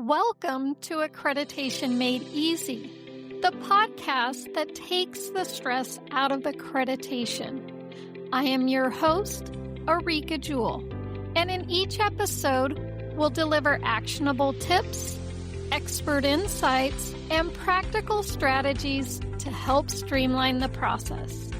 Welcome to Accreditation Made Easy, the podcast that takes the stress out of accreditation. I am your host, Areaka Jewell, and in each episode, we'll deliver actionable tips, expert insights, and practical strategies to help streamline the process.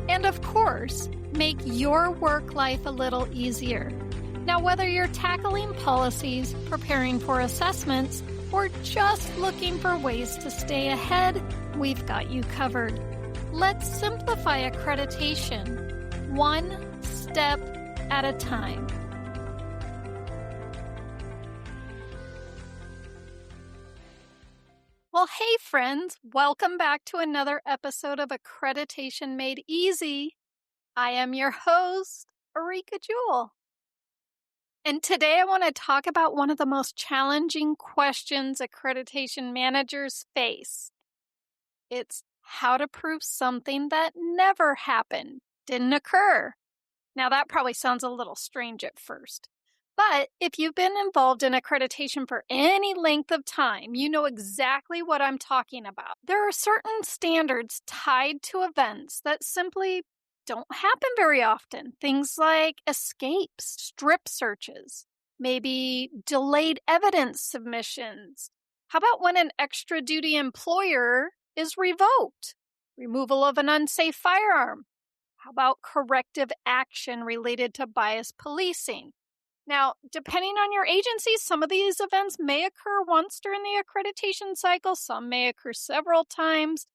And of course, make your work life a little easier. Now, whether you're tackling policies, preparing for assessments, or just looking for ways to stay ahead, we've got you covered. Let's simplify accreditation, one step at a time. Well, hey friends, welcome back to another episode of Accreditation Made Easy. I am your host, Areaka Jewell. And today I want to talk about one of the most challenging questions accreditation managers face. It's how to prove something that never happened, didn't occur. Now that probably sounds a little strange at first, but if you've been involved in accreditation for any length of time, you know exactly what I'm talking about. There are certain standards tied to events that simply don't happen very often. Things like escapes, strip searches, maybe delayed evidence submissions. How about when an extra duty employer is revoked? Removal of an unsafe firearm. How about corrective action related to bias policing? Now, depending on your agency, some of these events may occur once during the accreditation cycle, some may occur several times,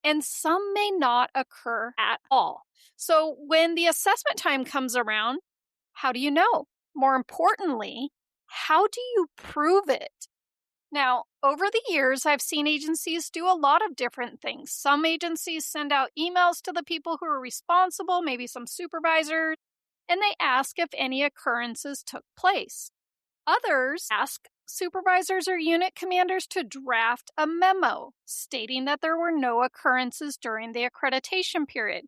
and some may not occur at all. So when the assessment time comes around, how do you know? More importantly, how do you prove it? Now, over the years, I've seen agencies do a lot of different things. Some agencies send out emails to the people who are responsible, maybe some supervisors, and they ask if any occurrences took place. Others ask supervisors or unit commanders to draft a memo stating that there were no occurrences during the accreditation period.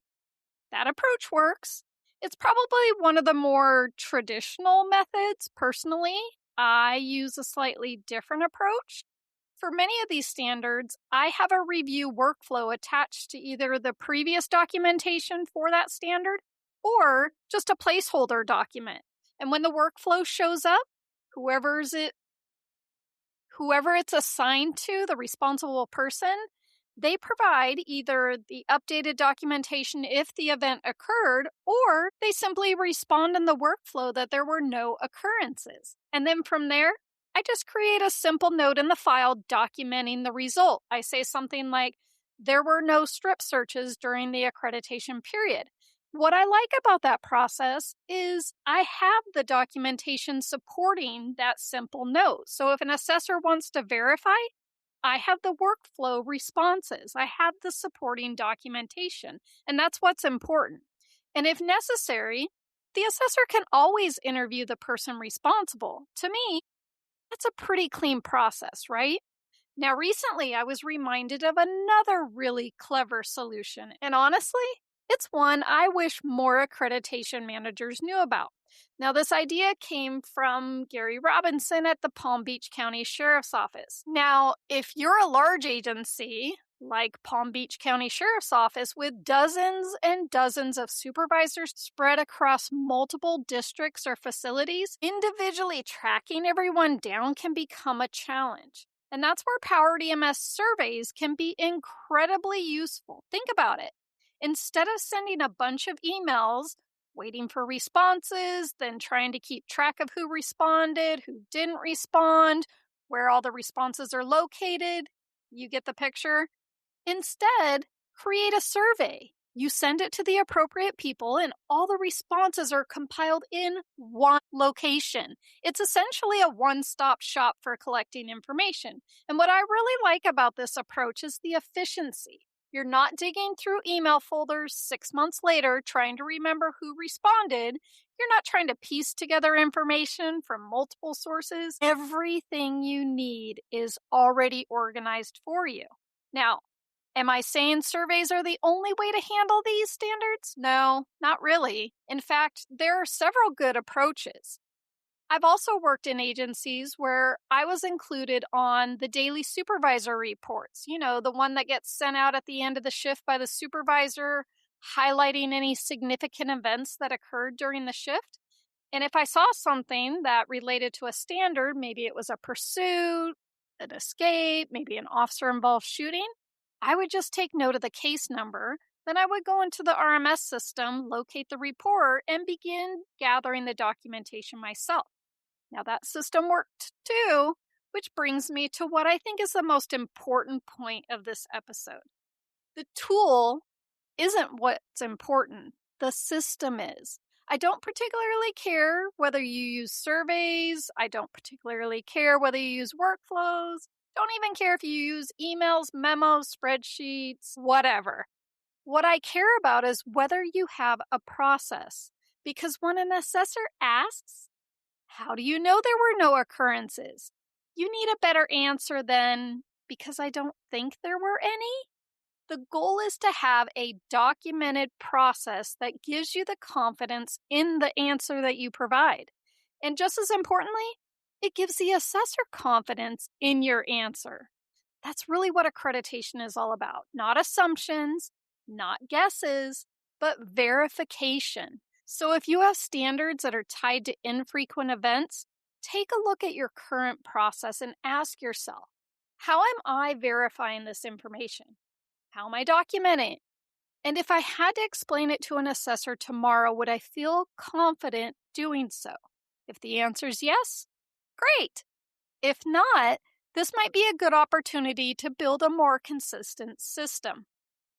That approach works. It's probably one of the more traditional methods. Personally, I use a slightly different approach. For many of these standards, I have a review workflow attached to either the previous documentation for that standard or just a placeholder document. And when the workflow shows up, whoever it's assigned to, the responsible person, they provide either the updated documentation if the event occurred, or they simply respond in the workflow that there were no occurrences. And then from there, I just create a simple note in the file documenting the result. I say something like, there were no strip searches during the accreditation period. What I like about that process is I have the documentation supporting that simple note. So if an assessor wants to verify, I have the workflow responses. I have the supporting documentation, and that's what's important. And if necessary, the assessor can always interview the person responsible. To me, that's a pretty clean process, right? Now, recently, I was reminded of another really clever solution, and honestly, it's one I wish more accreditation managers knew about. Now, this idea came from Gary Robinson at the Palm Beach County Sheriff's Office. Now, if you're a large agency, like Palm Beach County Sheriff's Office, with dozens and dozens of supervisors spread across multiple districts or facilities, individually tracking everyone down can become a challenge. And that's where PowerDMS surveys can be incredibly useful. Think about it. Instead of sending a bunch of emails, waiting for responses, then trying to keep track of who responded, who didn't respond, where all the responses are located, you get the picture. Instead, create a survey. You send it to the appropriate people, and all the responses are compiled in one location. It's essentially a one-stop shop for collecting information. And what I really like about this approach is the efficiency. You're not digging through email folders 6 months later trying to remember who responded. You're not trying to piece together information from multiple sources. Everything you need is already organized for you. Now, am I saying surveys are the only way to handle these standards? No, not really. In fact, there are several good approaches. I've also worked in agencies where I was included on the daily supervisor reports, the one that gets sent out at the end of the shift by the supervisor, highlighting any significant events that occurred during the shift. And if I saw something that related to a standard, maybe it was a pursuit, an escape, maybe an officer involved shooting, I would just take note of the case number. Then I would go into the RMS system, locate the report, and begin gathering the documentation myself. Now, that system worked too, which brings me to what I think is the most important point of this episode. The tool isn't what's important, the system is. I don't particularly care whether you use surveys. I don't particularly care whether you use workflows. Don't even care if you use emails, memos, spreadsheets, whatever. What I care about is whether you have a process. Because when an assessor asks, how do you know there were no occurrences? You need a better answer than, because I don't think there were any. The goal is to have a documented process that gives you the confidence in the answer that you provide. And just as importantly, it gives the assessor confidence in your answer. That's really what accreditation is all about. Not assumptions, not guesses, but verification. So if you have standards that are tied to infrequent events, take a look at your current process and ask yourself, how am I verifying this information? How am I documenting it? And if I had to explain it to an assessor tomorrow, would I feel confident doing so? If the answer is yes, great. If not, this might be a good opportunity to build a more consistent system.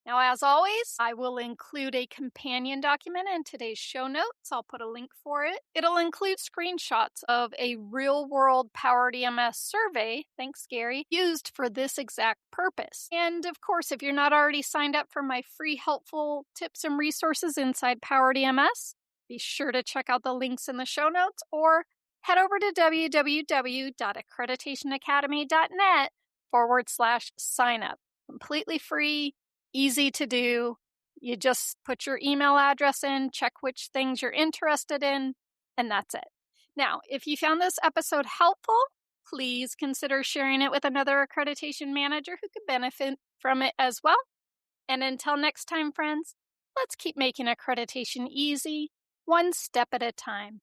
Now, as always, I will include a companion document in today's show notes. I'll put a link for it. It'll include screenshots of a real-world PowerDMS survey, thanks Gary, used for this exact purpose. And of course, if you're not already signed up for my free helpful tips and resources inside PowerDMS, be sure to check out the links in the show notes or head over to www.accreditationacademy.net/sign-up. Completely free. Easy to do. You just put your email address in, check which things you're interested in, and that's it. Now, if you found this episode helpful, please consider sharing it with another accreditation manager who could benefit from it as well. And until next time, friends, let's keep making accreditation easy, one step at a time.